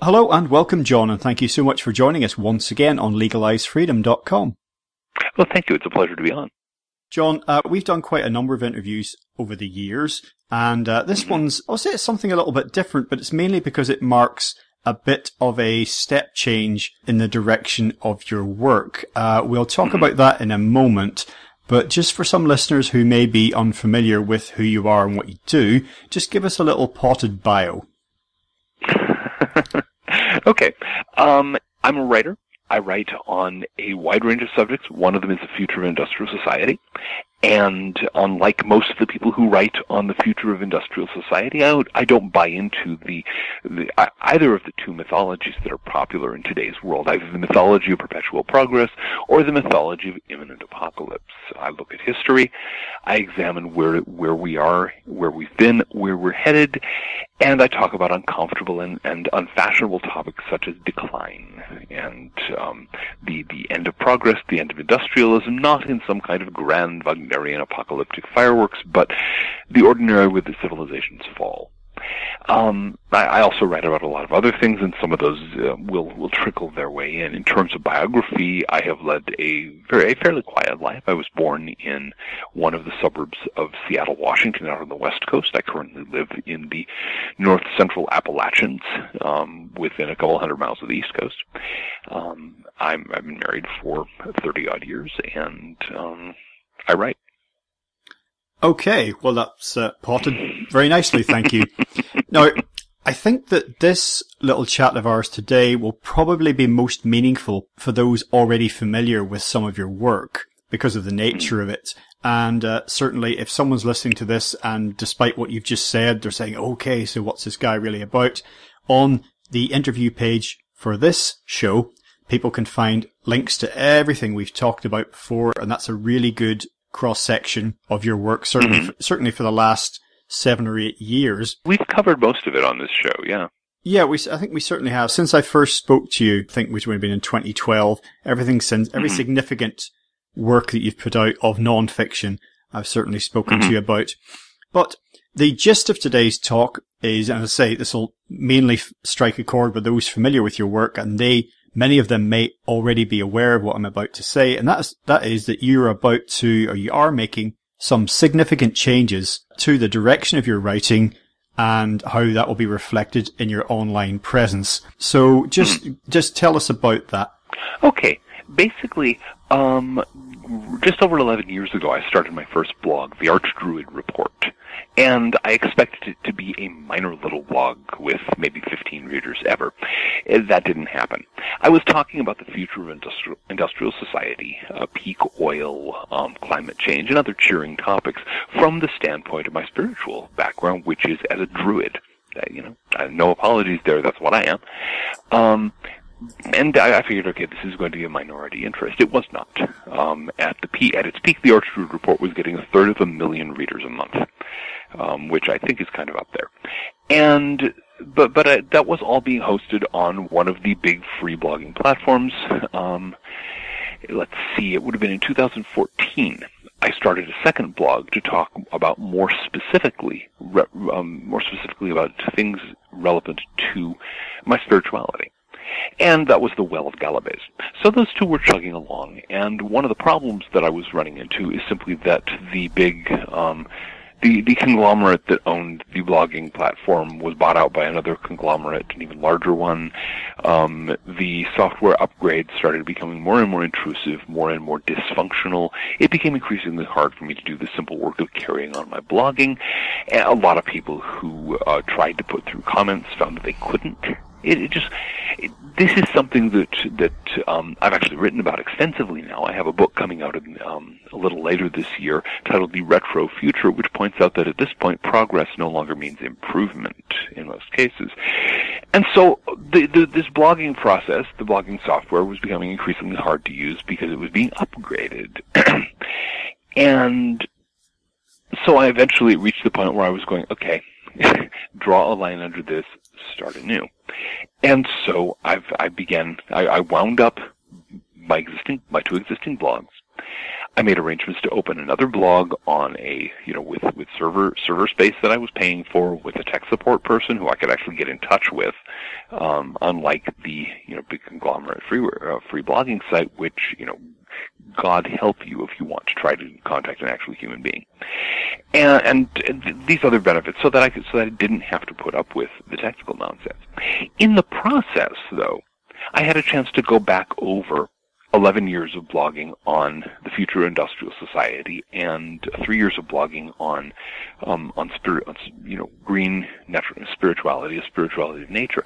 Hello and welcome, John, and thank you so much for joining us once again on LegalizeFreedom.com. Well, thank you. It's a pleasure to be on. John, we've done quite a number of interviews over the years, and this one's, I'll say it's something a little bit different, but it's mainly because it marks a bit of a step change in the direction of your work. We'll talk about that in a moment, but just for some listeners who may be unfamiliar with who you are and what you do, just give us a little potted bio. Okay. I'm a writer. I write on a wide range of subjects. One of them is the future of industrial society. And unlike most of the people who write on the future of industrial society, I don't buy into either of the two mythologies that are popular in today's world, either the mythology of perpetual progress or the mythology of imminent apocalypse. I look at history, I examine where we are, where we've been, where we're headed, and I talk about uncomfortable and unfashionable topics such as decline and the end of progress, the end of industrialism, not in some kind of grand Wagnerian apocalyptic fireworks, but the ordinary with the civilization's fall. I also write about a lot of other things, and some of those will trickle their way in. In terms of biography, I have led a fairly quiet life. I was born in one of the suburbs of Seattle, Washington, out on the West Coast. I currently live in the north central Appalachians, within a couple hundred miles of the East Coast. I've been married for 30-odd years, and I write. Okay, well that's potted very nicely, thank you. Now, I think that this little chat of ours today will probably be most meaningful for those already familiar with some of your work because of the nature of it. And certainly if someone's listening to this and despite what you've just said, they're saying, okay, so what's this guy really about? On the interview page for this show, people can find links to everything we've talked about before, and that's a really good cross-section of your work, certainly for the last 7 or 8 years. We've covered most of it on this show, yeah. Yeah, I think we certainly have. Since I first spoke to you, I think which would have been in 2012, every significant work that you've put out of non-fiction, I've certainly spoken to you about. But the gist of today's talk is, and as I say, this will mainly strike a chord with those familiar with your work, and many of them may already be aware of what I'm about to say, and that is that you are making some significant changes to the direction of your writing and how that will be reflected in your online presence. So just tell us about that. Okay. Basically, just over 11 years ago, I started my first blog, The Archdruid Report, and I expected it to be a minor little blog with maybe 15 readers ever. That didn't happen. I was talking about the future of industrial society, peak oil, climate change, and other cheering topics from the standpoint of my spiritual background, which is as a druid. No apologies there, that's what I am. And I figured, okay, this is going to be a minority interest. It was not. At its peak, the Archdruid Report was getting 1/3 of a million readers a month, which I think is kind of up there. And but that was all being hosted on one of the big free blogging platforms. Let's see, it would have been in 2014. I started a second blog to talk about more specifically about things relevant to my spirituality. And that was the Well of Galabes. So those two were chugging along, and one of the problems that I was running into is simply that the big, the conglomerate that owned the blogging platform was bought out by another conglomerate, an even larger one. The software upgrades started becoming more and more intrusive, more and more dysfunctional. It became increasingly hard for me to do the simple work of carrying on my blogging. And a lot of people who tried to put through comments found that they couldn't. This is something that I've actually written about extensively now. I have a book coming out a little later this year titled The Retro Future, which points out that at this point, progress no longer means improvement in most cases. And so this blogging process, the blogging software, was becoming increasingly hard to use because it was being upgraded. And so I eventually reached the point where I was going, okay, draw a line under this, start anew. And so I wound up my two existing blogs. I made arrangements to open another blog on with server space that I was paying for, with a tech support person who I could actually get in touch with, unlike the big conglomerate free blogging site, which God help you if you want to try to contact an actual human being, and these other benefits, so that I didn't have to put up with the technical nonsense. In the process, though, I had a chance to go back over 11 years of blogging on the future industrial society and 3 years of blogging on green natural spirituality, a spirituality of nature,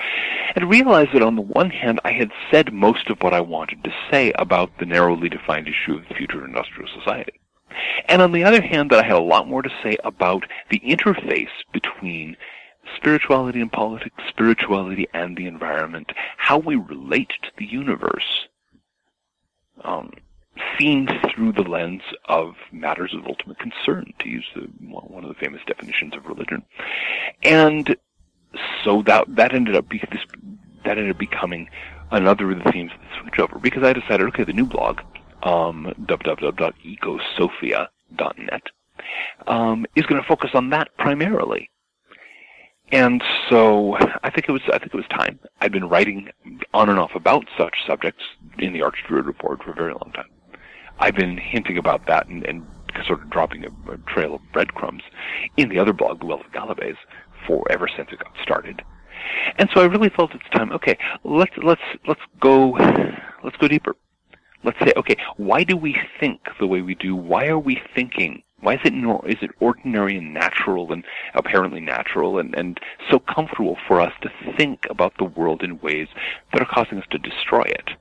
and realized that on the one hand I had said most of what I wanted to say about the narrowly defined issue of the future industrial society, and on the other hand that I had a lot more to say about the interface between spirituality and politics, spirituality and the environment, how we relate to the universe, seen through the lens of matters of ultimate concern, to use one of the famous definitions of religion. And so that ended up becoming another of the themes of the switchover, because I decided, okay, the new blog, www.ecosophia.net, is going to focus on that primarily. And so I think it was time. I'd been writing on and off about such subjects in the Archdruid Report for a very long time. I've been hinting about that and sort of dropping a trail of breadcrumbs in the other blog, The Well of Galabays, ever since it got started. And so I really felt it's time. Okay, let's go deeper. Let's say, okay, why do we think the way we do? Why are we thinking? Why is it ordinary and natural and apparently natural and so comfortable for us to think about the world in ways that are causing us to destroy it?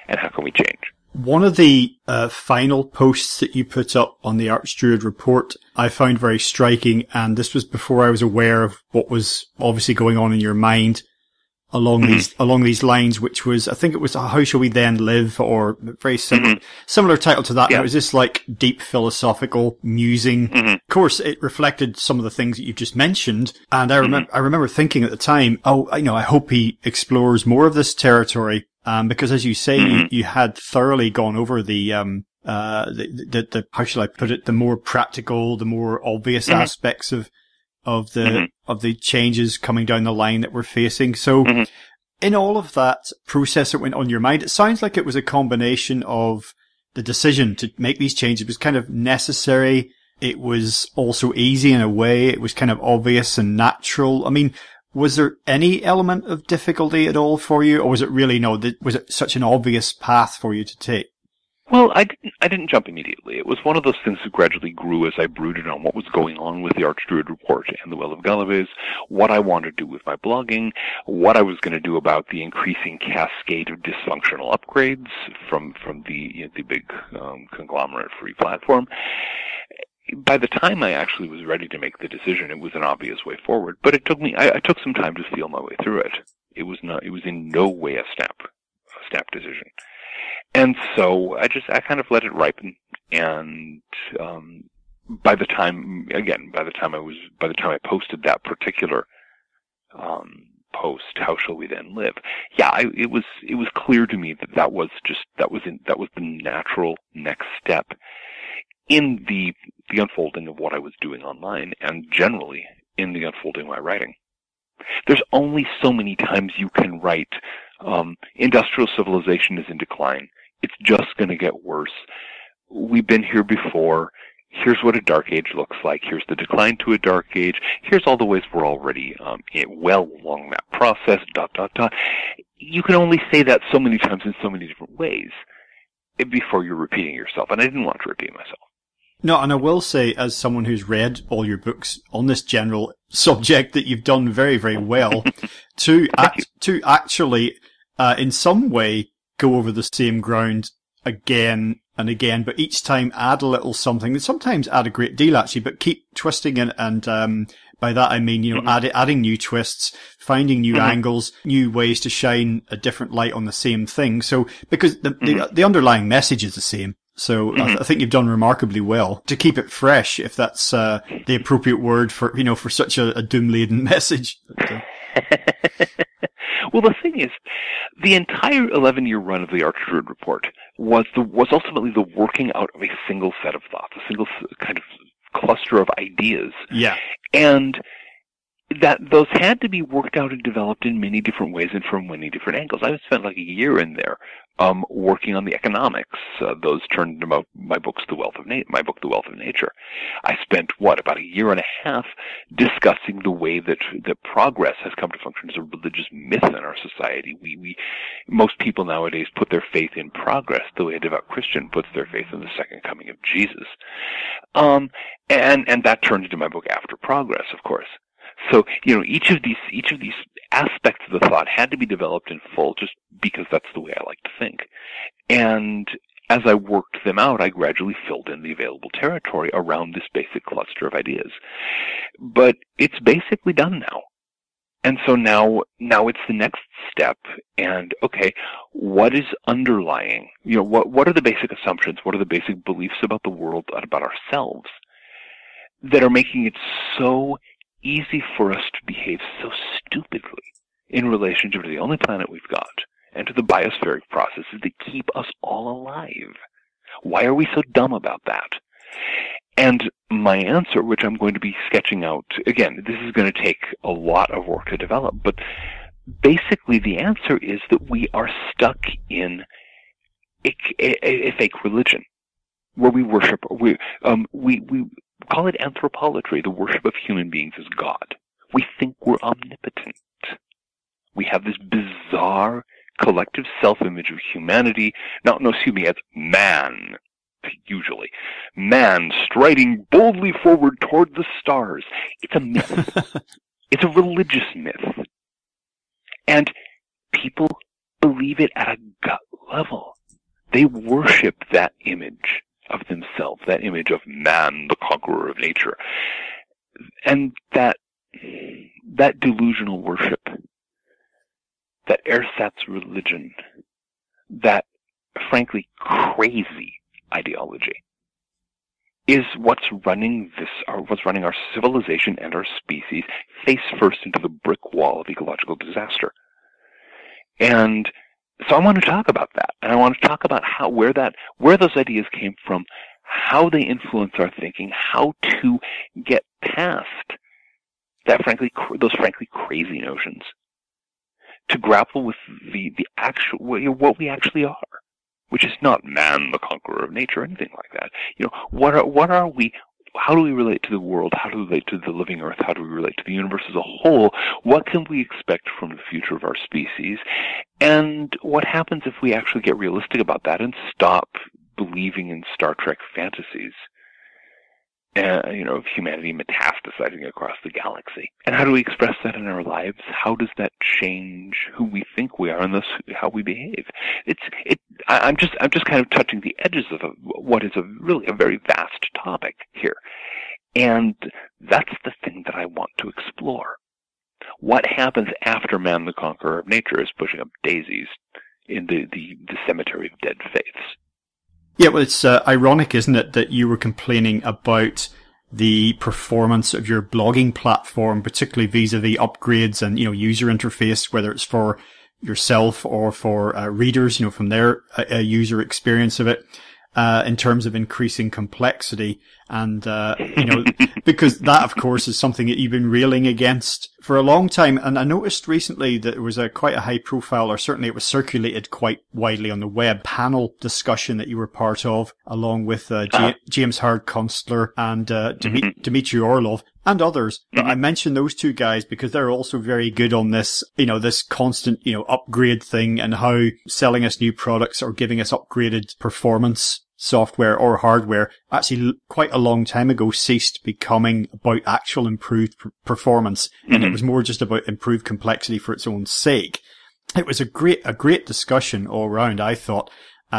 And how can we change? One of the final posts that you put up on the Archdruid Report I found very striking, and this was before I was aware of what was obviously going on in your mind along these lines, which was, I think it was How Shall We Then Live, or very similar title to that. Yeah. It was this like deep philosophical musing. Of course, it reflected some of the things that you've just mentioned, and I remember thinking at the time, I hope he explores more of this territory, because as you say, you had thoroughly gone over the how shall I put it, the more practical, the more obvious aspects of the changes coming down the line that we're facing. So in all of that process that went on in your mind, it sounds like it was a combination of the decision to make these changes was kind of necessary. It was also easy in a way. It was kind of obvious and natural. I mean, was there any element of difficulty at all for you, or was it really was it such an obvious path for you to take? Well, I didn't jump immediately. It was one of those things that gradually grew as I brooded on what was going on with the Archdruid Report and the Well of Galabays, what I wanted to do with my blogging, what I was going to do about the increasing cascade of dysfunctional upgrades from the big conglomerate free platform. By the time I actually was ready to make the decision, it was an obvious way forward. But it took me. I took some time to feel my way through it. It was in no way a snap decision. And so I kind of let it ripen, and by the time I posted that particular post, How Shall We Then Live? Yeah, it was clear to me that was the natural next step in the unfolding of what I was doing online, and generally in the unfolding of my writing. There's only so many times you can write, industrial civilization is in decline. It's just going to get worse. We've been here before. Here's what a dark age looks like. Here's the decline to a dark age. Here's all the ways we're already well along that process, ... You can only say that so many times in so many different ways before you're repeating yourself, and I didn't want to repeat myself. No, and I will say, as someone who's read all your books on this general subject, that you've done very, very well to actually, in some way, go over the same ground again and again, but each time add a little something, and sometimes add a great deal actually, but keep twisting it, and by that I mean, adding new twists, finding new angles, new ways to shine a different light on the same thing. So, because the underlying message is the same. So I think you've done remarkably well to keep it fresh, if that's the appropriate word for such a doom-laden message. Well, the thing is, the entire 11-year run of the Archdruid Report was ultimately the working out of a single set of thoughts, a single kind of cluster of ideas. Yeah. And that those had to be worked out and developed in many different ways and from many different angles. I spent like a year in there working on the economics. Those turned into my book, The Wealth of Nature. I spent, about a year and a half discussing the way that progress has come to function as a religious myth in our society. Most people nowadays put their faith in progress the way a devout Christian puts their faith in the second coming of Jesus. And that turned into my book After Progress, of course. So, each of these aspects of the thought had to be developed in full just because that's the way I like to think. And as I worked them out, I gradually filled in the available territory around this basic cluster of ideas. But it's basically done now. And so now it's the next step. And, okay, what is underlying? What are the basic assumptions? What are the basic beliefs about the world, about ourselves, that are making it so easy for us to behave so stupidly in relationship to the only planet we've got and to the biospheric processes that keep us all alive? Why are we so dumb about that? And my answer, which I'm going to be sketching out, again, this is going to take a lot of work to develop, but basically the answer is that we are stuck in a fake religion where we worship, we call it anthropolatry, the worship of human beings as God. We think we're omnipotent. We have this bizarre collective self-image of humanity. It's man, usually. Man striding boldly forward toward the stars. It's a myth. It's a religious myth. And people believe it at a gut level. They worship that image of themselves, that image of man, the conqueror of nature. And that delusional worship, that ersatz religion, that frankly crazy ideology is what's running our civilization and our species face first into the brick wall of ecological disaster. And so I want to talk about that, and I want to talk about where those ideas came from, how they influence our thinking, how to get past those frankly crazy notions, to grapple with the actual what we actually are, which is not man, the conqueror of nature, or anything like that. What are we? How do we relate to the world? How do we relate to the living earth? How do we relate to the universe as a whole? What can we expect from the future of our species? And what happens if we actually get realistic about that and stop believing in Star Trek fantasies? Of humanity metastasizing across the galaxy. And how do we express that in our lives? How does that change who we think we are and thus how we behave? I'm just kind of touching the edges of what is really a very vast topic here. And that's the thing that I want to explore. What happens after man, the conqueror of nature, is pushing up daisies in the cemetery of dead faiths? Yeah, well, it's ironic, isn't it, that you were complaining about the performance of your blogging platform, particularly vis-a-vis upgrades and, user interface, whether it's for yourself or for readers, from their user experience of it, in terms of increasing complexity. And, because that, of course, is something that you've been railing against for a long time. And I noticed recently that there was quite a high profile, or certainly it was circulated quite widely on the web, panel discussion that you were part of, along with James Howard Kunstler and Dmitry Orlov and others. But I mentioned those two guys because they're also very good on this, this constant, upgrade thing, and how selling us new products or giving us upgraded performance software or hardware actually quite a long time ago ceased becoming about actual improved performance, and it was more just about improved complexity for its own sake. It was a great discussion all round, I thought.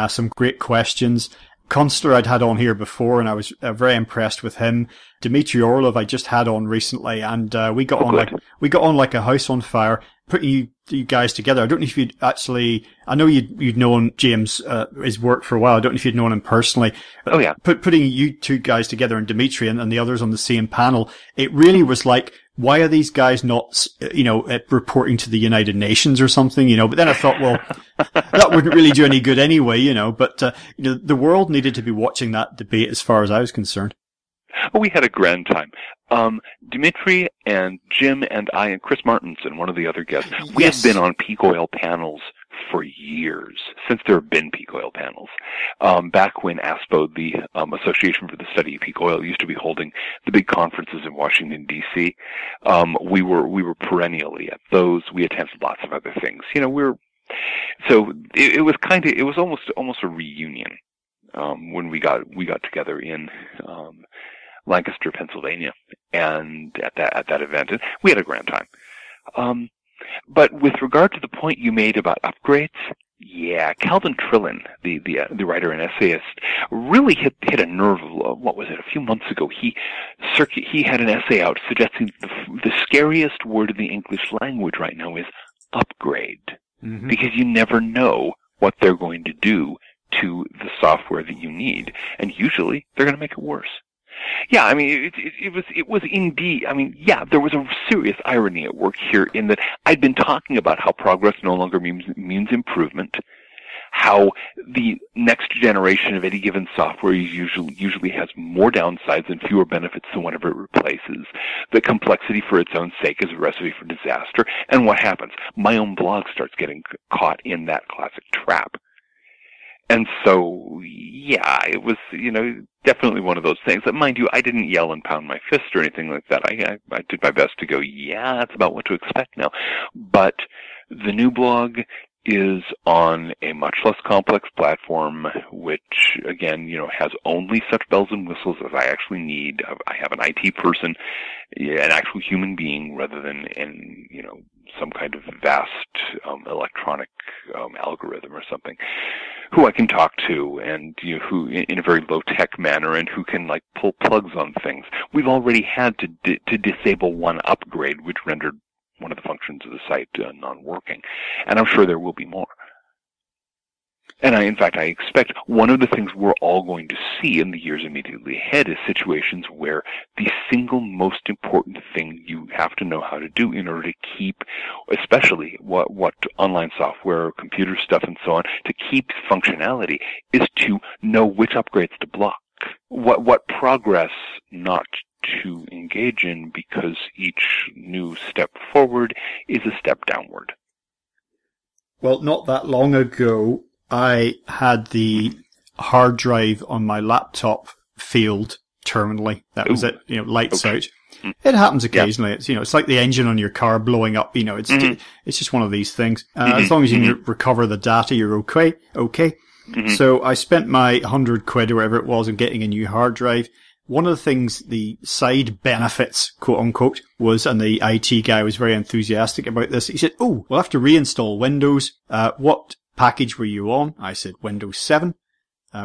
Some great questions. Kunstler I'd had on here before, and I was very impressed with him. Dmitry Orlov I just had on recently, and we got on like a house on fire. putting you guys together, I don't know if you'd actually, I know you'd known James, his work for a while. I don't know if you'd known him personally. But oh, yeah. Putting you two guys together and Dimitri and the others on the same panel, it really was like, why are these guys not, reporting to the United Nations or something, But then I thought, well, that wouldn't really do any good anyway, But, the world needed to be watching that debate as far as I was concerned. Oh, we had a grand time. Dimitri and Jim and I and Chris Martinson, one of the other guests, we have been on peak oil panels for years, since there have been peak oil panels. Back when ASPO, the Association for the Study of Peak Oil, used to be holding the big conferences in Washington, D.C., we were perennially at those. We attended lots of other things. So it was almost a reunion when we got together in Lancaster, Pennsylvania, and at that event, and we had a grand time. But with regard to the point you made about upgrades, yeah, Calvin Trillin, the writer and essayist, really hit a nerve. What was it? A few months ago, he had an essay out suggesting the scariest word in the English language right now is upgrade, because you never know what they're going to do to the software that you need, and usually they're going to make it worse. Yeah, I mean, it was indeed, I mean, yeah, there was a serious irony at work here in that I'd been talking about how progress no longer means improvement, how the next generation of any given software usually has more downsides and fewer benefits than whatever it replaces, that complexity for its own sake is a recipe for disaster, and what happens? My own blog starts getting caught in that classic trap. And so, yeah, it was, definitely one of those things that, mind you, I didn't yell and pound my fist or anything like that. I did my best to go, yeah, that's about what to expect now. But the new blog is on a much less complex platform, which, again, has only such bells and whistles as I actually need. I have an IT person, an actual human being, rather than some kind of vast electronic algorithm or something, who I can talk to, and who in a very low-tech manner, and who can pull plugs on things. We've already had to disable one upgrade, which rendered one of the functions of the site non-working, and I'm sure there will be more. And in fact, I expect one of the things we're all going to see in the years immediately ahead is situations where the single most important thing you have to know how to do in order to keep, especially what online software, computer stuff, and so on, to keep functionality, is to know which upgrades to block, what progress not to engage in, because each new step forward is a step downward. Well, not that long ago, I had the hard drive on my laptop failed terminally. That was it, lights out. It happens occasionally. Yeah. It's like the engine on your car blowing up, it's just one of these things. As long as you can recover the data, you're okay. So I spent my £100 or whatever it was on getting a new hard drive. One of the things, the side benefits, quote unquote, was, and the IT guy was very enthusiastic about this. He said, "Oh, we'll have to reinstall Windows. What package were you on?" I said, Windows 7,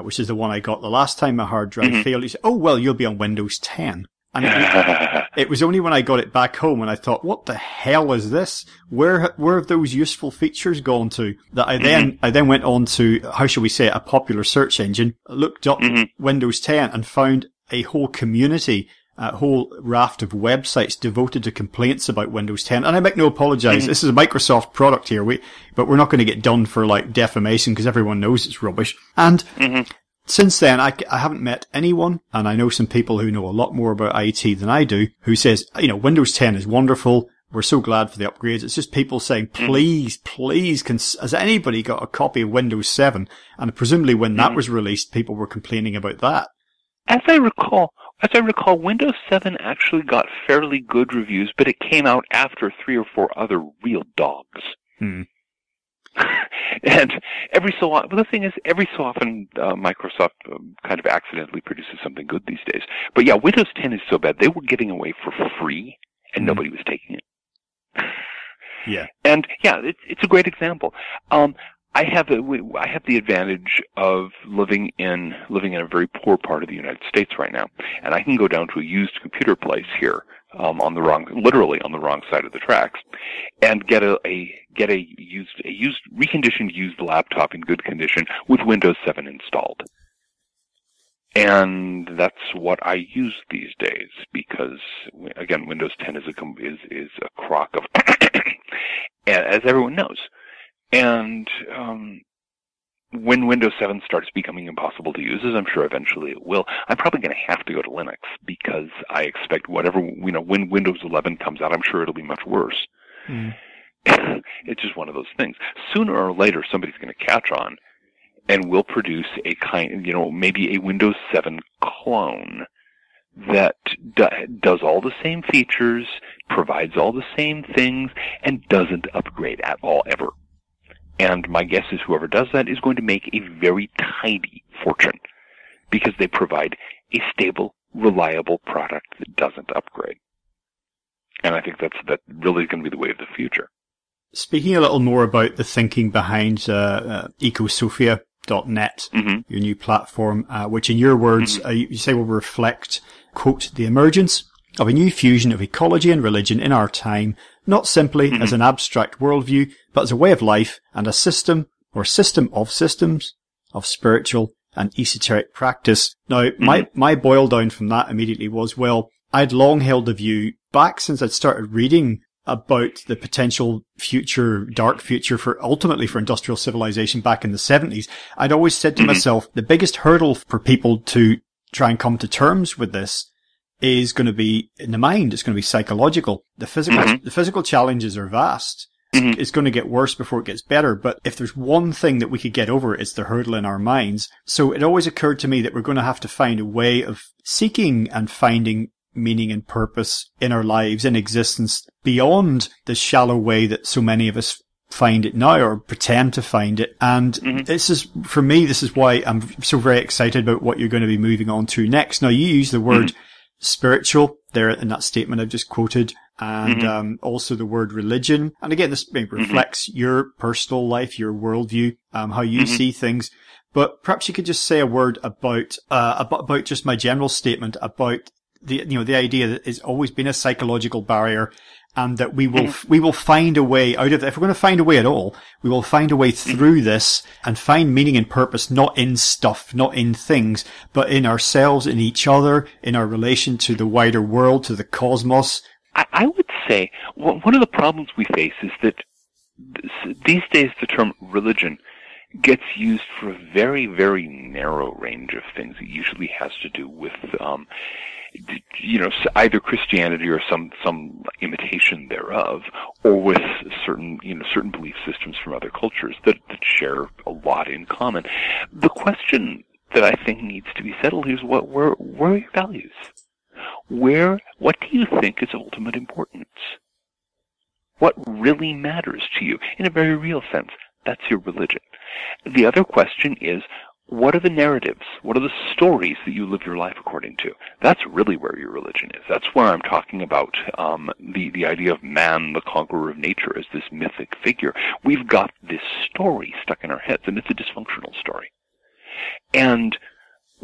which is the one I got the last time my hard drive failed. He said, "Oh, well, you'll be on Windows 10. And it was only when I got it back home and I thought, what the hell is this? Where have those useful features gone to? That I then went on to, how shall we say it, a popular search engine, looked up Windows 10 and found a whole community, a whole raft of websites devoted to complaints about Windows 10. And I make no apologize. This is a Microsoft product here, but we're not going to get done for defamation because everyone knows it's rubbish. And since then, I haven't met anyone, and I know some people who know a lot more about IT than I do, who says, Windows 10 is wonderful. We're so glad for the upgrades. It's just people saying, please, has anybody got a copy of Windows 7? And presumably when that was released, people were complaining about that. As I recall, Windows 7 actually got fairly good reviews, but it came out after 3 or 4 other real dogs. And every so often, Microsoft kind of accidentally produces something good these days. But yeah, Windows 10 is so bad, they were giving away for free, and nobody was taking it. Yeah. And yeah, it's a great example. I have the advantage of living in a very poor part of the United States right now, and I can go down to a used computer place here literally on the wrong side of the tracks, and get a reconditioned used laptop in good condition with Windows 7 installed. And that's what I use these days because, again, Windows 10 is a crock of, as everyone knows. And when Windows 7 starts becoming impossible to use, as I'm sure eventually it will, I'm probably going to have to go to Linux because I expect when Windows 11 comes out, I'm sure it'll be much worse. Mm. It's just one of those things. Sooner or later, somebody's going to catch on and will produce maybe a Windows 7 clone that does all the same features, provides all the same things, and doesn't upgrade at all ever. And my guess is whoever does that is going to make a very tidy fortune because they provide a stable, reliable product that doesn't upgrade. And I think that really is going to be the way of the future. Speaking a little more about the thinking behind EcoSophia.net, your new platform, which in your words, you say will reflect, quote, the emergence of a new fusion of ecology and religion in our time, not simply as an abstract worldview, but as a way of life and a system or system of systems of spiritual and esoteric practice. Now, my boil down from that immediately was, well, I'd long held the view back since I'd started reading about the potential future, dark future ultimately for industrial civilization back in the 70s. I'd always said to myself, the biggest hurdle for people to try and come to terms with this is going to be in the mind. It's going to be psychological. The physical challenges are vast. It's going to get worse before it gets better. But if there's one thing that we could get over, it's the hurdle in our minds. So it always occurred to me that we're going to have to find a way of seeking and finding meaning and purpose in our lives, in existence, beyond the shallow way that so many of us find it now or pretend to find it. And this is, for me, this is why I'm so very excited about what you're going to be moving on to next. Now, you use the word spiritual there in that statement I've just quoted, and also the word religion. And again, this reflects your personal life, your worldview, how you see things. But perhaps you could just say a word about just my general statement about the idea that it's always been a psychological barrier, and that we will find a way out of it. If we're going to find a way at all, we will find a way through this and find meaning and purpose, not in stuff, not in things, but in ourselves, in each other, in our relation to the wider world, to the cosmos. I would say one of the problems we face is that these days the term religion gets used for a very, very narrow range of things. It usually has to do with either Christianity or some imitation thereof, or with certain belief systems from other cultures that share a lot in common. The question that I think needs to be settled is where are your values? What do you think is of ultimate importance? What really matters to you in a very real sense? That's your religion. The other question is, what are the narratives? What are the stories that you live your life according to? That's really where your religion is. That's where I'm talking about the idea of man, the conqueror of nature, as this mythic figure. We've got this story stuck in our heads, and it's a dysfunctional story. And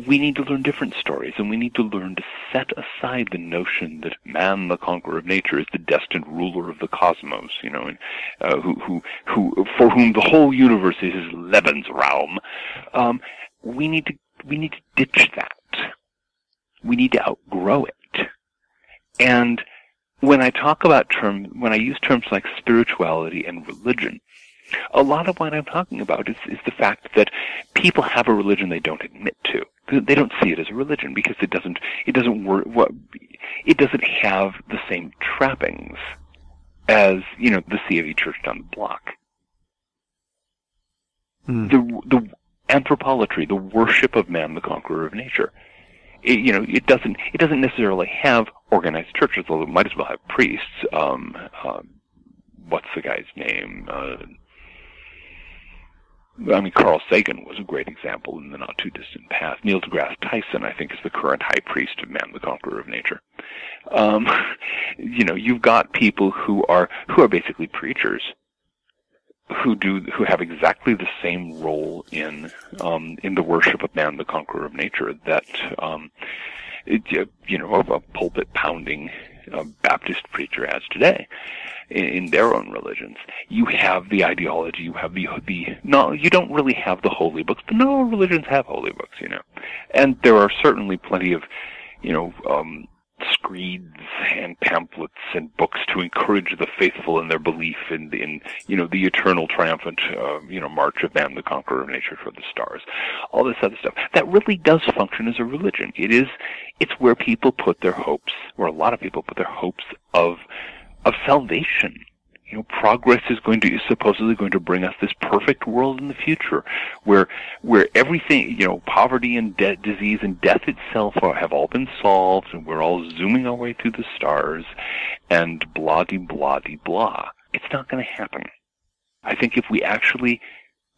we need to learn different stories, and we need to learn to set aside the notion that man, the conqueror of nature, is the destined ruler of the cosmos, and who for whom the whole universe is his Lebensraum. We need to ditch that. We need to outgrow it. And when I use terms like spirituality and religion, a lot of what I'm talking about is the fact that people have a religion they don't admit to. They don't see it as a religion because it doesn't have the same trappings as, the C of E church down the block. The anthropolatry, the worship of man, the conqueror of nature. It doesn't necessarily have organized churches, although it might as well have priests. What's the guy's name? Carl Sagan was a great example in the not-too-distant past. Neil deGrasse Tyson, I think, is the current high priest of man, the conqueror of nature. You've got people who are basically preachers, who have exactly the same role in the worship of man, the conqueror of nature, that a pulpit pounding Baptist preacher has today in their own religions. You have the ideology, you have no, you don't really have the holy books, but no religions have holy books, And there are certainly plenty of, screeds and pamphlets and books to encourage the faithful in their belief in the eternal triumphant, march of man, the conqueror of nature toward the stars. All this other stuff. That really does function as a religion. It's where people put their hopes, where a lot of people put their hopes of salvation. Progress is supposedly going to bring us this perfect world in the future, where everything, poverty and disease and death itself have all been solved, and we're all zooming our way through the stars, and blah-de-blah-de-blah. It's not going to happen. I think if we actually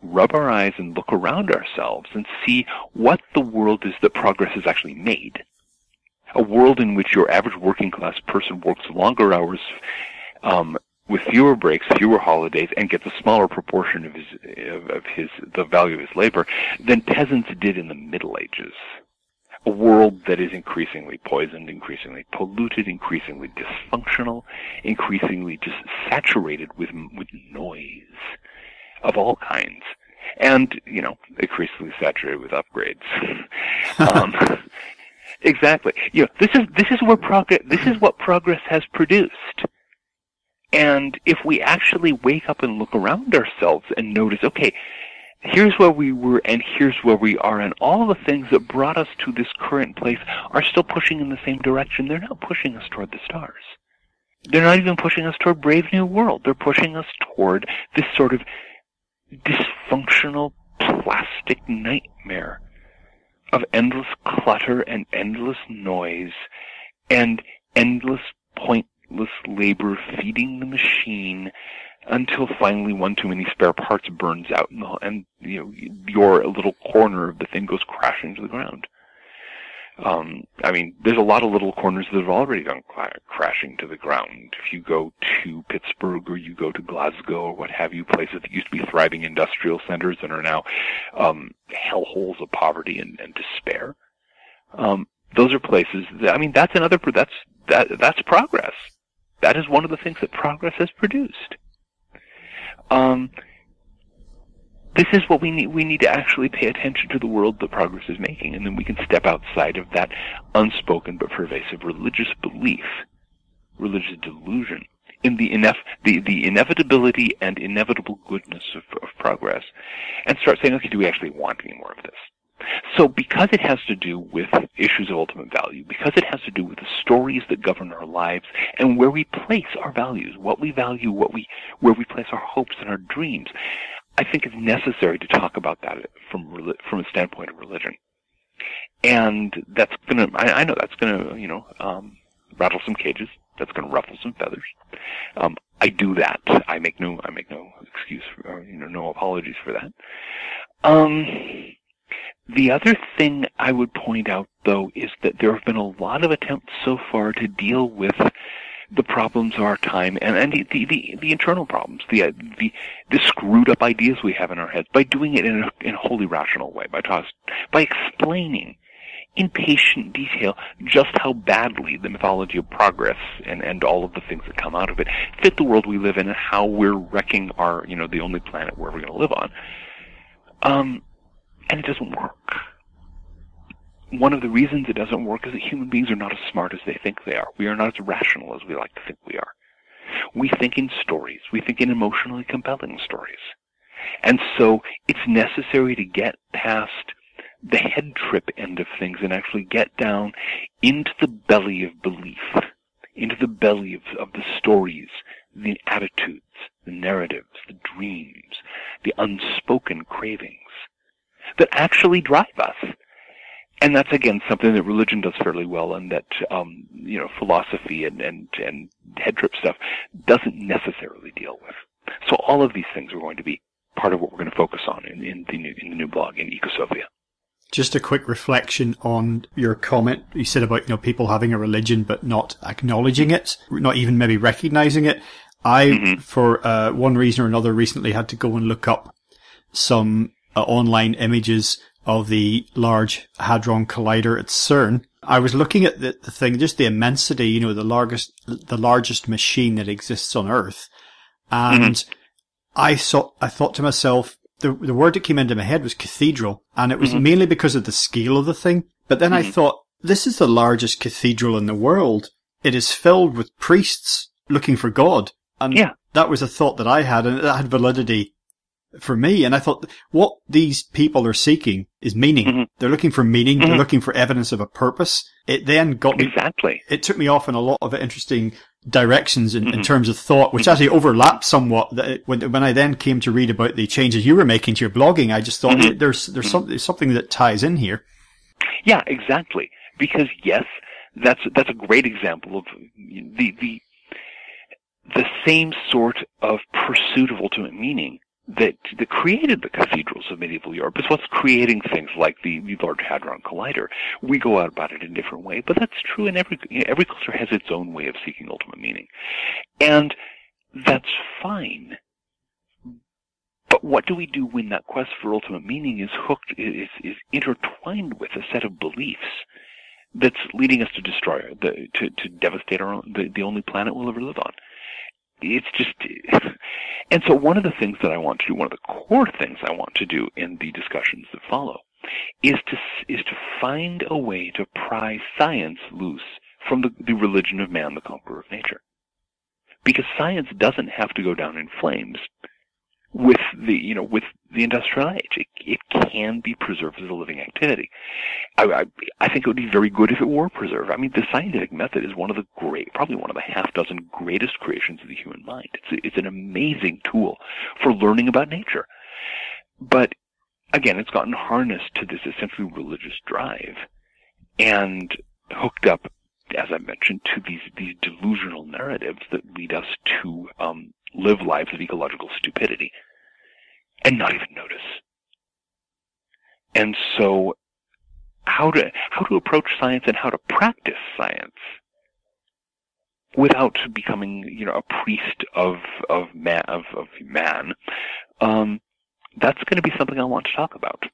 rub our eyes and look around ourselves and see what the world is that progress has actually made, a world in which your average working class person works longer hours, with fewer breaks, fewer holidays, and gets a smaller proportion of the value of his labor than peasants did in the Middle Ages. A world that is increasingly poisoned, increasingly polluted, increasingly dysfunctional, increasingly just saturated with noise of all kinds, and increasingly saturated with upgrades. Exactly. This is what progress has produced. And if we actually wake up and look around ourselves and notice, okay, here's where we were and here's where we are, and all the things that brought us to this current place are still pushing in the same direction. They're not pushing us toward the stars. They're not even pushing us toward Brave New World. They're pushing us toward this sort of dysfunctional plastic nightmare of endless clutter and endless noise and endless pointless labor feeding the machine until finally one too many spare parts burns out and your little corner of the thing goes crashing to the ground. There's a lot of little corners that have already gone crashing to the ground. If you go to Pittsburgh or you go to Glasgow or what have you, places that used to be thriving industrial centers and are now hellholes of poverty and despair. Those are places that's progress. That is one of the things that progress has produced. This is what we need. We need to actually pay attention to the world that progress is making, and then we can step outside of that unspoken but pervasive religious belief, religious delusion, in the inevitability and inevitable goodness of progress, and start saying, okay, do we actually want any more of this? So because it has to do with issues of ultimate value, because it has to do with the stories that govern our lives and where we place our values, what we value, where we place our hopes and our dreams, I think it's necessary to talk about that from a standpoint of religion. And that's I know that's gonna, rattle some cages. That's gonna ruffle some feathers. I do that. I make no excuse for, no apologies for that. The other thing I would point out, though, is that there have been a lot of attempts so far to deal with the problems of our time and the internal problems, the screwed up ideas we have in our heads, by doing it in a wholly rational way, by explaining in patient detail just how badly the mythology of progress and all of the things that come out of it fit the world we live in and how we're wrecking our, the only planet where we're going to live on. And it doesn't work. One of the reasons it doesn't work is that human beings are not as smart as they think they are. We are not as rational as we like to think we are. We think in stories. We think in emotionally compelling stories. And so it's necessary to get past the head trip end of things and actually get down into the belly of belief, into the belly of the stories, the attitudes, the narratives, the dreams, the unspoken cravings that actually drive us. And that's, again, something that religion does fairly well, and that, philosophy and head trip stuff doesn't necessarily deal with. So all of these things are going to be part of what we're going to focus on in the new blog, in Ecosophia. Just a quick reflection on your comment. You said about, people having a religion but not acknowledging it, not even maybe recognizing it. I, for one reason or another, recently had to go and look up some online images of the Large Hadron Collider at CERN, I was looking at the thing, just the immensity, the largest machine that exists on Earth. And I thought to myself, the word that came into my head was cathedral. And it was mainly because of the scale of the thing. But then I thought, this is the largest cathedral in the world. It is filled with priests looking for God. And that was a thought that I had, and that had validity for me. And I thought, what these people are seeking is meaning. They're looking for meaning. They're looking for evidence of a purpose. It then got me. Exactly. It took me off in a lot of interesting directions in terms of thought, which actually overlapped somewhat. When I then came to read about the changes you were making to your blogging, I just thought there's something that ties in here. Yeah, exactly. Because yes, that's a great example of the same sort of pursuit of ultimate meaning that created the cathedrals of medieval Europe. Is what's creating things like the Large Hadron Collider. We go out about it in a different way, but that's true in every culture has its own way of seeking ultimate meaning. And that's fine. But what do we do when that quest for ultimate meaning is intertwined with a set of beliefs that's leading us to destroy, to devastate the only planet we'll ever live on? It's just, and so one of the things that I want to do, one of the core things I want to do in the discussions that follow, is to find a way to pry science loose from the religion of man, the conqueror of nature. Because science doesn't have to go down in flames with the industrial age. It can be preserved as a living activity. I think it would be very good if it were preserved. I mean, the scientific method is probably one of the half dozen greatest creations of the human mind. It's an amazing tool for learning about nature. But again, it's gotten harnessed to this essentially religious drive and hooked up, as I mentioned, to these delusional narratives that lead us to live lives of ecological stupidity and not even notice. And so how to approach science and how to practice science without becoming, a priest of man, that's going to be something I want to talk about.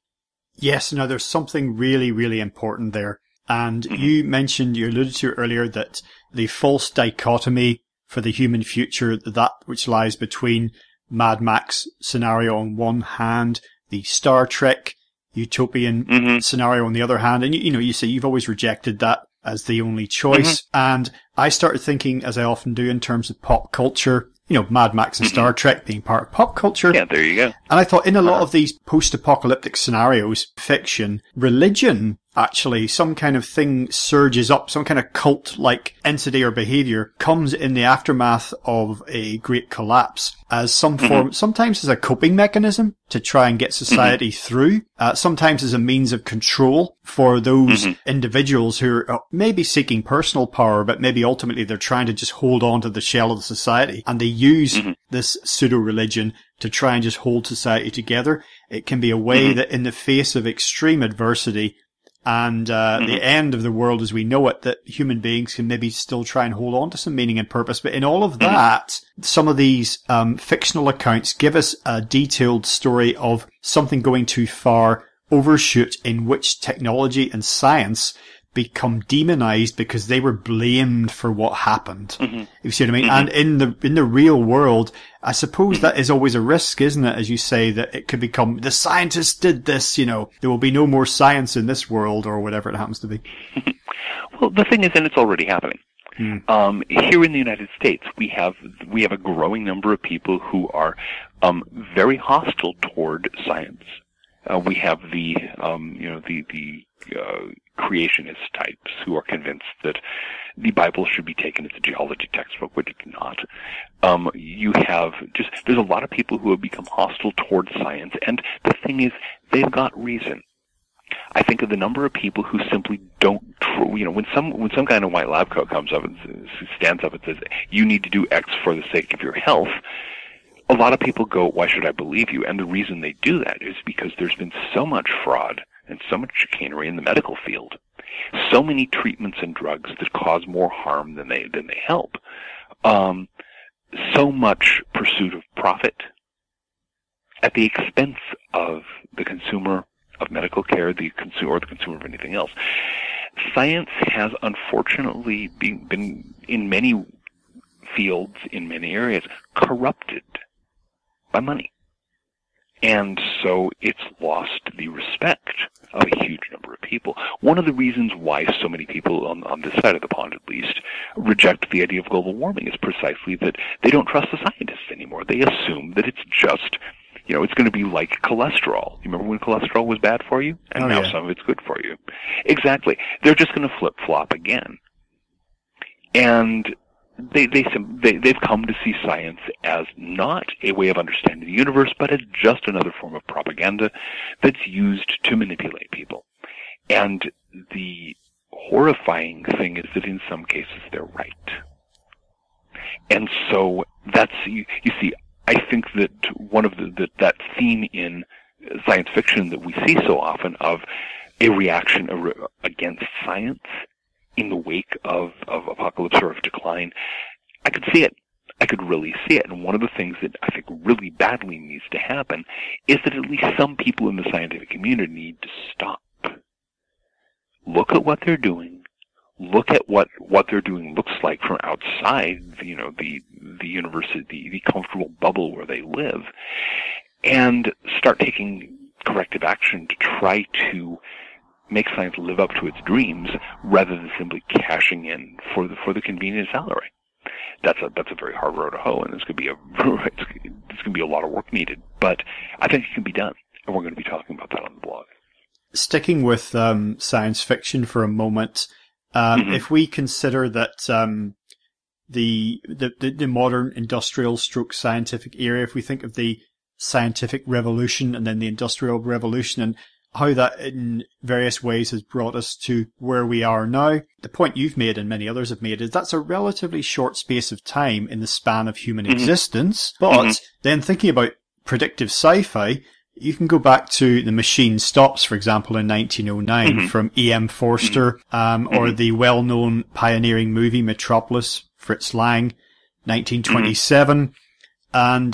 Yes, now there's something really, really important there. And you alluded to earlier that the false dichotomy for the human future, that which lies between Mad Max scenario on one hand, the Star Trek utopian scenario on the other hand, and you say you've always rejected that as the only choice. And I started thinking, as I often do, in terms of pop culture, Mad Max and Star Trek being part of pop culture. Yeah, there you go. And I thought in a lot of these post-apocalyptic scenarios, fiction, religion, actually, some kind of thing surges up, some kind of cult-like entity or behavior comes in the aftermath of a great collapse as some form, sometimes as a coping mechanism to try and get society through, sometimes as a means of control for those individuals who are maybe seeking personal power, but maybe ultimately they're trying to just hold on to the shell of the society, and they use this pseudo-religion to try and just hold society together. It can be a way that in the face of extreme adversity and the end of the world as we know it, that human beings can maybe still try and hold on to some meaning and purpose. But in all of that, some of these fictional accounts give us a detailed story of something going too far, overshoot, in which technology and science become demonized because they were blamed for what happened. You see what I mean? And in the real world, I suppose that is always a risk, isn't it? As you say, that it could become, the scientists did this, there will be no more science in this world, or whatever it happens to be. Well, the thing is, and it's already happening. Here in the United States, we have a growing number of people who are very hostile toward science. We have the creationist types who are convinced that the Bible should be taken as a geology textbook, which it's not. There's a lot of people who have become hostile towards science, and the thing is, they've got reason. I think of the number of people who simply don't, when some guy in a white lab coat comes up and stands up and says, you need to do X for the sake of your health, a lot of people go, why should I believe you? And the reason they do that is because there's been so much fraud and so much chicanery in the medical field. So many treatments and drugs that cause more harm than they help. So much pursuit of profit at the expense of the consumer of medical care, the consumer of anything else. science has unfortunately been in many fields, in many areas, corrupted by money. And so it's lost the respect of a huge number of people. One of the reasons why so many people, on this side of the pond at least, reject the idea of global warming is precisely that they don't trust the scientists anymore. They assume that it's just, it's going to be like cholesterol. You remember when cholesterol was bad for you? And now some of it's good for you. Exactly. They're just going to flip-flop again. And they've come to see science as not a way of understanding the universe, but as just another form of propaganda that's used to manipulate people. And the horrifying thing is that in some cases they're right. And so that's, you see, I think that one of that theme in science fiction that we see so often of a reaction against science in the wake of apocalypse or of decline, I could see it. I could really see it. And one of the things that I think really badly needs to happen is that at least some people in the scientific community need to stop. Look at what they're doing. Look at what they're doing looks like from outside, the university, the comfortable bubble where they live, and start taking corrective action to try to make science live up to its dreams rather than simply cashing in for the convenient salary. That's a very hard road to hoe, and there's going to be a lot of work needed. But I think it can be done, and we're going to be talking about that on the blog. Sticking with science fiction for a moment, if we consider that the modern industrial stroke scientific era, if we think of the scientific revolution and then the industrial revolution and how that in various ways has brought us to where we are now, the point you've made and many others have made is that's a relatively short space of time in the span of human existence. But then thinking about predictive sci-fi, you can go back to The Machine Stops, for example, in 1909 from E.M. Forster, or the well-known pioneering movie Metropolis, Fritz Lang, 1927. And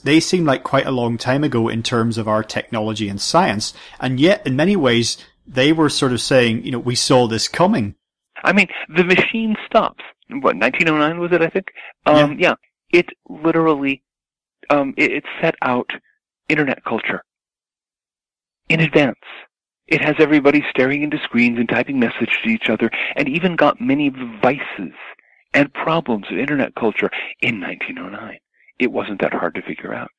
they seem like quite a long time ago in terms of our technology and science. And yet, in many ways, they were sort of saying, we saw this coming. I mean, The Machine Stops. What, 1909 was it, I think? Yeah. It literally, it set out internet culture in advance. It has everybody staring into screens and typing messages to each other, and even got many of the vices and problems of internet culture in 1909. It wasn't that hard to figure out.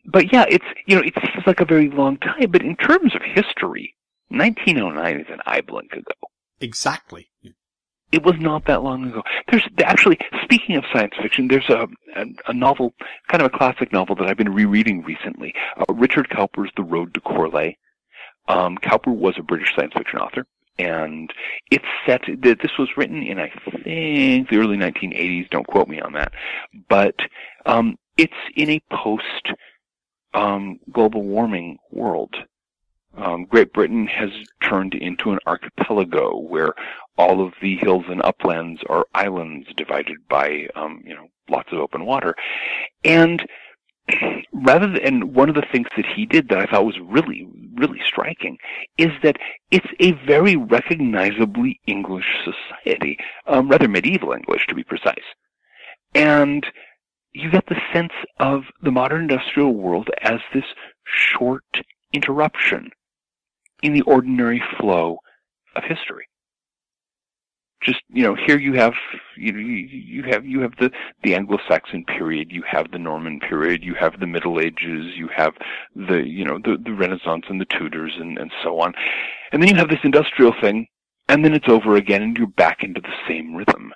But yeah, it seems like a very long time, but in terms of history, 1909 is an eye blink ago. Exactly. It was not that long ago. There's actually, speaking of science fiction, there's a novel, kind of a classic novel that I've been rereading recently. Richard Cowper's The Road to Corley. Cowper was a British science fiction author, and it's set, this was written in, I think, the early 1980s, don't quote me on that, but it's in a post-global warming world. Great Britain has turned into an archipelago where all of the hills and uplands are islands divided by, lots of open water. And one of the things that he did that I thought was really, really striking is that it's a very recognizably English society, rather medieval English to be precise. And you get the sense of the modern industrial world as this short interruption in the ordinary flow of history. Just, here you have the Anglo-Saxon period, you have the Norman period, you have the Middle Ages, you have the Renaissance and the Tudors and so on. And then you have this industrial thing, and then it's over again and you're back into the same rhythm.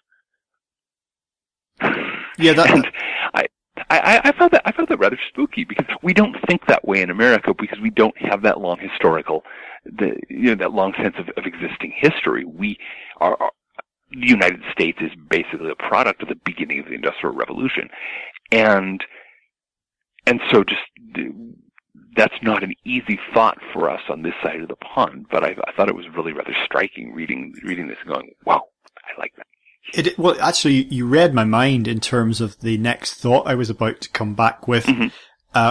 Yeah, and I found that rather spooky because we don't think that way in America because we don't have that long historical, that long sense of existing history. The United States is basically a product of the beginning of the Industrial Revolution. And so just, that's not an easy thought for us on this side of the pond, but I thought it was really rather striking reading this and going, wow, I like that. Well, actually, you read my mind in terms of the next thought I was about to come back with,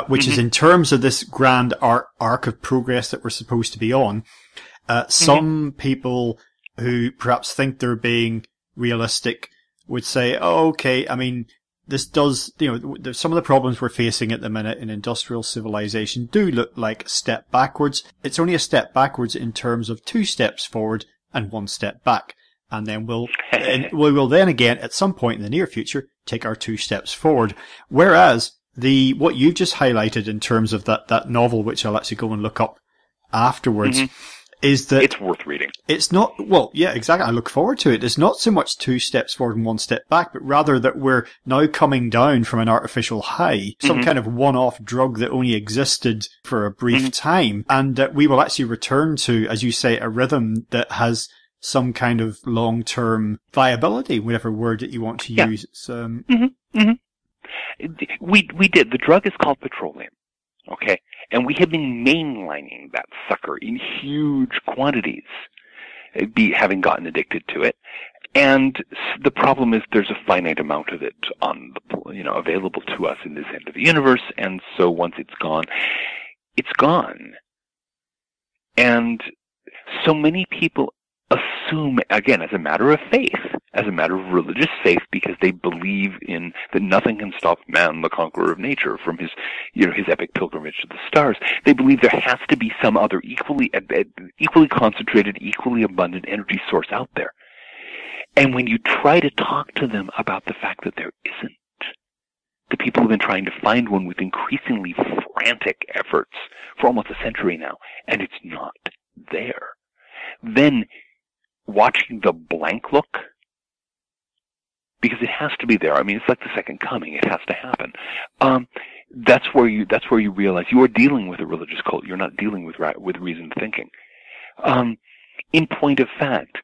which is in terms of this grand arc of progress that we're supposed to be on. Some people who perhaps think they're being realistic would say, oh, okay, I mean, this does, some of the problems we're facing at the minute in industrial civilization do look like a step backwards. It's only a step backwards in terms of 2 steps forward and 1 step back. And then we will then again, at some point in the near future, take our 2 steps forward. Whereas what you've just highlighted in terms of that novel, which I'll actually go and look up afterwards, is that it's worth reading. It's not, well, yeah, exactly. I look forward to it. It's not so much 2 steps forward and 1 step back, but rather that we're now coming down from an artificial high, some kind of one-off drug that only existed for a brief time, and that we will actually return to, as you say, a rhythm that has some kind of long-term viability, whatever word that you want to use. It's, We did. The drug is called petroleum. Okay? And we have been mainlining that sucker in huge quantities, having gotten addicted to it. And the problem is there's a finite amount of it available to us in this end of the universe. And so once it's gone, it's gone. And so many people assume, again, as a matter of faith, as a matter of religious faith, because they believe in that nothing can stop man, the conqueror of nature, from his epic pilgrimage to the stars. They believe there has to be some other equally concentrated, equally abundant energy source out there. And when you try to talk to them about the fact that there isn't, the people have been trying to find one with increasingly frantic efforts for almost a century now, and it's not there. Then watching the blank look, because it has to be there. I mean, it's like the second coming. It has to happen. That's where you realize you are dealing with a religious cult. You're not dealing with reasoned thinking. In point of fact,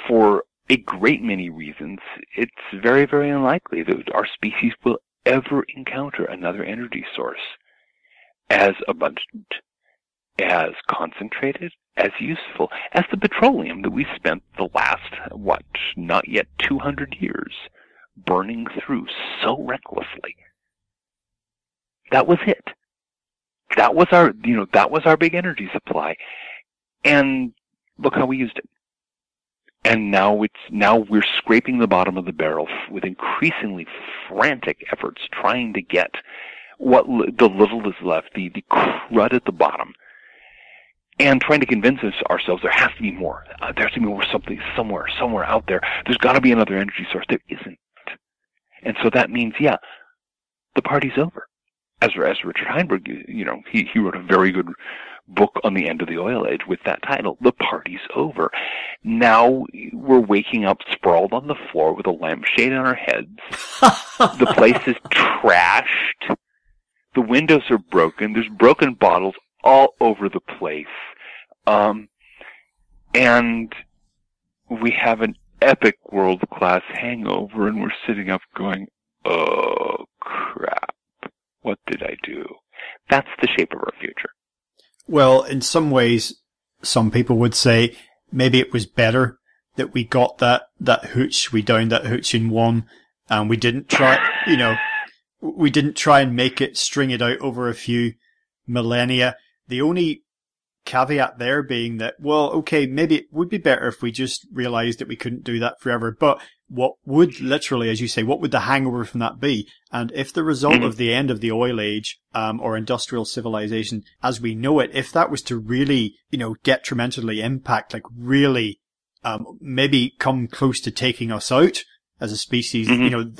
for a great many reasons, it's very, very unlikely that our species will ever encounter another energy source as abundant, as concentrated, as useful as the petroleum that we spent the last, not yet 200 years burning through so recklessly. That was it. That was our big energy supply. And look how we used it. And now we're scraping the bottom of the barrel with increasingly frantic efforts trying to get the little is left, the crud at the bottom, and trying to convince ourselves there has to be more. There has to be more, something somewhere out there. There's got to be another energy source. There isn't. And so that means, the party's over. As Richard Heinberg, he wrote a very good book on the end of the oil age with that title, The Party's Over. Now we're waking up sprawled on the floor with a lampshade on our heads. The place is trashed. The windows are broken. There's broken bottles all over the place. And we have an epic world-class hangover, and we're sitting up going, oh, crap. What did I do? That's the shape of our future. Well, in some ways, some people would say maybe it was better that we got that hooch, we downed that hooch in one, and we didn't try, we didn't try and make it, string it out over a few millennia. The only caveat there being that, well, okay, maybe it would be better if we just realized that we couldn't do that forever, but what would literally, as you say, what would the hangover from that be? And if the result of the end of the oil age, or industrial civilization as we know it, if that was to really, detrimentally impact, like really, maybe come close to taking us out as a species,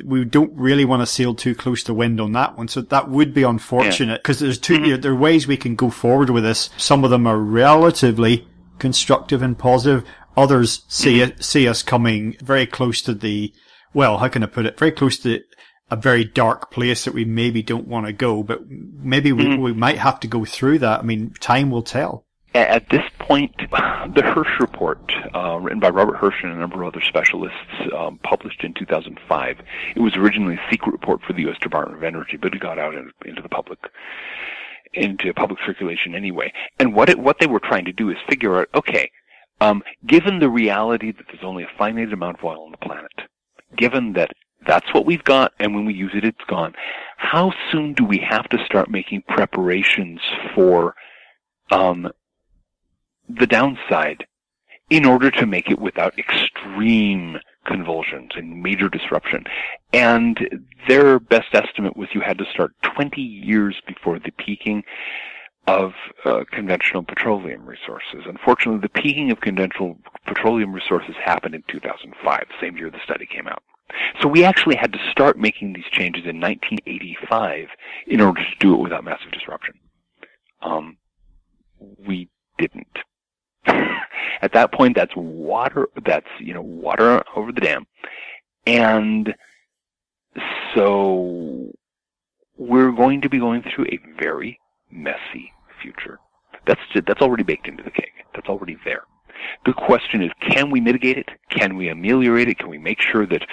we don't really want to sail too close to wind on that one. So that would be unfortunate, because there's there are ways we can go forward with this. Some of them are relatively constructive and positive. Others see us coming very close to how can I put it? Very close to a very dark place that we maybe don't want to go, but maybe we might have to go through that. I mean, time will tell. At this point, the Hirsch Report, written by Robert Hirsch and a number of other specialists, published in 2005. It was originally a secret report for the U.S. Department of Energy, but it got out into public circulation anyway. And what they were trying to do is figure out, okay, given the reality that there's only a finite amount of oil on the planet, given that that's what we've got, and when we use it, it's gone, how soon do we have to start making preparations for the downside in order to make it without extreme convulsions and major disruption. And their best estimate was you had to start 20 years before the peaking of conventional petroleum resources. Unfortunately, the peaking of conventional petroleum resources happened in 2005, the same year the study came out. So we actually had to start making these changes in 1985 in order to do it without massive disruption. We didn't. At that point, that's water over the dam. And so we're going to be going through a very messy future. That's already baked into the cake. That's already there. The question is, can we mitigate it? Can we ameliorate it? Can we make sure that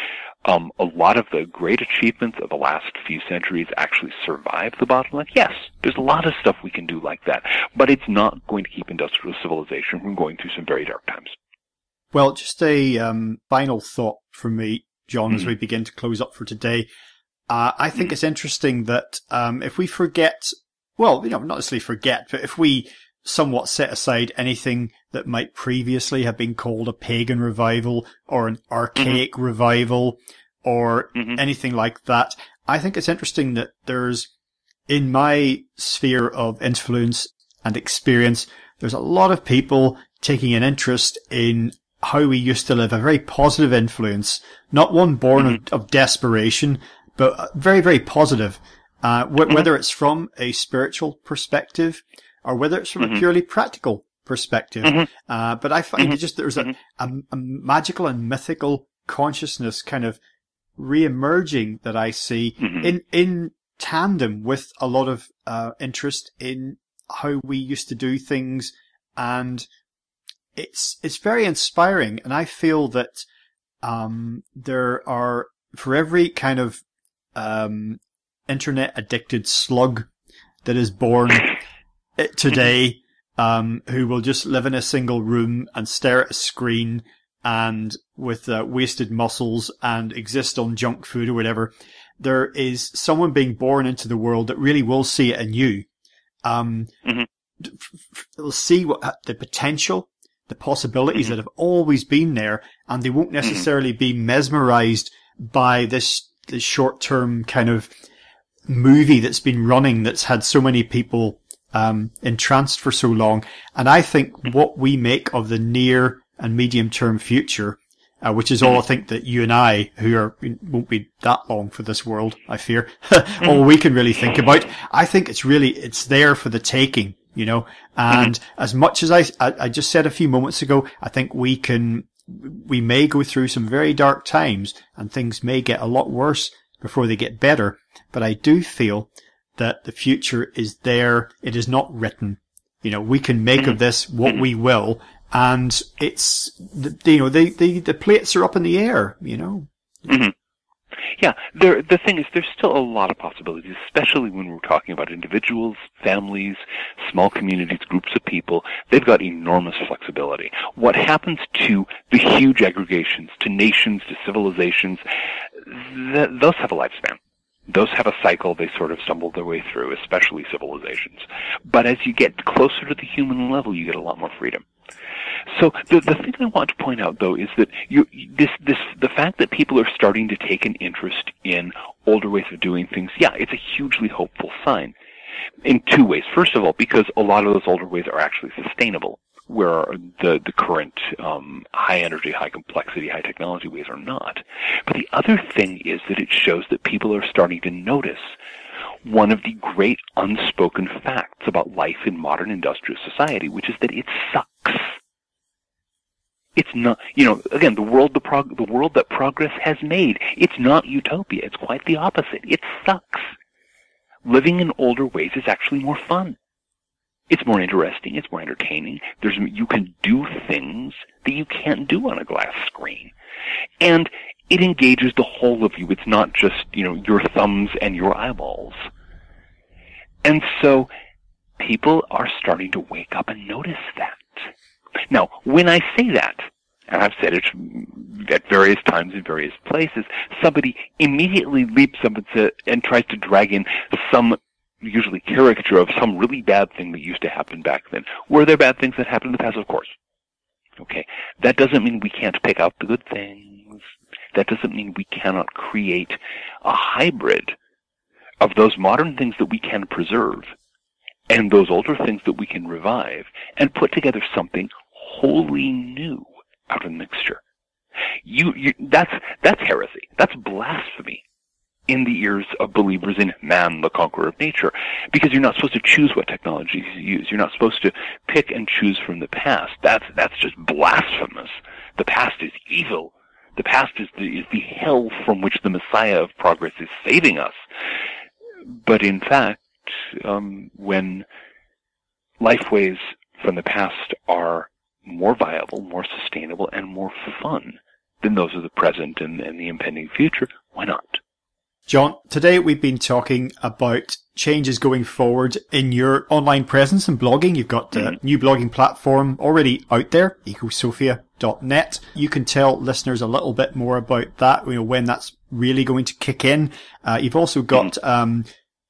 a lot of the great achievements of the last few centuries actually survive the bottleneck? Yes, there's a lot of stuff we can do like that, but it's not going to keep industrial civilization from going through some very dark times. Well, just a final thought from me, John, as we begin to close up for today. I think it's interesting that if we forget, well, not necessarily forget, but if we somewhat set aside anything that might previously have been called a pagan revival or an archaic revival or anything like that, I think it's interesting that there's, in my sphere of influence and experience, there's a lot of people taking an interest in how we used to live, a very positive influence, not one born of desperation, but very, very positive, whether it's from a spiritual perspective or whether it's from a purely practical perspective. But I find just there's a magical and mythical consciousness kind of re-emerging that I see in tandem with a lot of interest in how we used to do things, and it's very inspiring. And I feel that there are, for every kind of internet addicted slug that is born today, who will just live in a single room and stare at a screen and with wasted muscles and exist on junk food or whatever, there is someone being born into the world that really will see it anew. They'll see what the potential, the possibilities that have always been there, and they won't necessarily be mesmerized by this short-term kind of movie that's been running, that's had so many people entranced for so long. And I think what we make of the near and medium term future, which is all I think that you and I, who won't be that long for this world, I fear, all we can really think about, I think it's there for the taking, and as much as I just said a few moments ago, I think we may go through some very dark times and things may get a lot worse before they get better. But I do feel that the future is there. It is not written. We can make of this what we will, and it's, the plates are up in the air, Yeah, the thing is, there's still a lot of possibilities, especially when we're talking about individuals, families, small communities, groups of people. They've got enormous flexibility. What happens to the huge aggregations, to nations, to civilizations, those have a lifespan. Those have a cycle they sort of stumble their way through, especially civilizations. But as you get closer to the human level, you get a lot more freedom. So the thing I want to point out, though, is that the fact that people are starting to take an interest in older ways of doing things, yeah, it's a hugely hopeful sign in two ways. First of all, because a lot of those older ways are actually sustainable, where the current high energy, high complexity, high technology ways are not. But the other thing is that it shows that people are starting to notice one of the great unspoken facts about life in modern industrial society, which is that it sucks. It's not, again, the world that progress has made, it's not utopia. It's quite the opposite. It sucks. Living in older ways is actually more fun. It's more interesting. It's more entertaining. You can do things that you can't do on a glass screen. And it engages the whole of you. It's not just, your thumbs and your eyeballs. And so people are starting to wake up and notice that. Now, when I say that, and I've said it at various times in various places, somebody immediately leaps up and tries to drag in some usually caricature of some really bad thing that used to happen back then. Were there bad things that happened in the past? Of course. Okay. That doesn't mean we can't pick out the good things. That doesn't mean we cannot create a hybrid of those modern things that we can preserve and those older things that we can revive and put together something wholly new out of the mixture. That's heresy. That's blasphemy in the ears of believers in man, the conqueror of nature, because you're not supposed to choose what technologies you use. You're not supposed to pick and choose from the past. That's just blasphemous. The past is evil. The past is the hell from which the Messiah of progress is saving us. But in fact, when lifeways from the past are more viable, more sustainable, and more fun than those of the present and the impending future, why not? John, today we've been talking about changes going forward in your online presence and blogging. You've got a new blogging platform already out there, ecosophia.net. You can tell listeners a little bit more about that, when that's really going to kick in. You've also got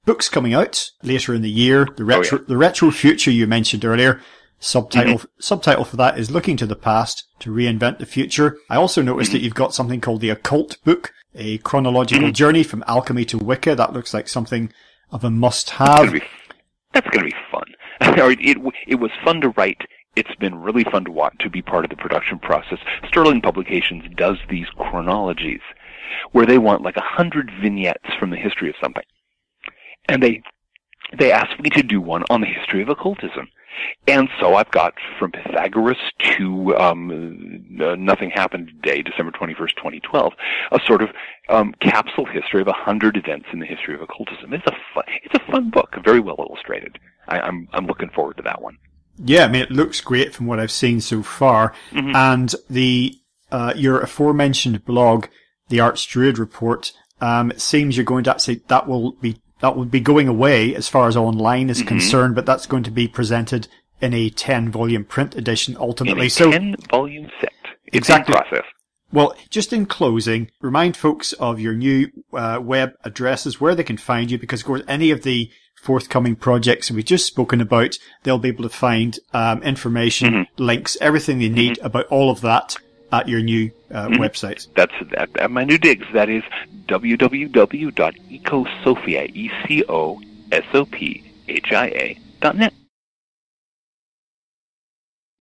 books coming out later in the year. The retro future you mentioned earlier. Subtitle for that is Looking to the Past to Reinvent the Future. I also noticed that you've got something called the Occult Book, a chronological journey from alchemy to Wicca. That looks like something of a must-have. That's going to be fun. It was fun to write. It's been really fun to watch, to be part of the production process. Sterling Publications does these chronologies where they want like 100 vignettes from the history of something. And they asked me to do one on the history of occultism. And so I've got from Pythagoras to Nothing Happened Today, December 21st, 2012, a sort of capsule history of 100 events in the history of occultism. It's a fun book, very well illustrated. I'm looking forward to that one. Yeah, I mean, it looks great from what I've seen so far. And your aforementioned blog, the Arch Druid Report, it seems you're going to say that will be going away as far as online is concerned, but that's going to be presented in a 10-volume print edition ultimately. In a 10-volume set. It's exactly. In process. Well, just in closing, remind folks of your new web addresses, where they can find you, because of course any of the forthcoming projects we've just spoken about, they'll be able to find information, links, everything they need about all of that at your new website. That's at my new digs. That is www.ecosophia.net.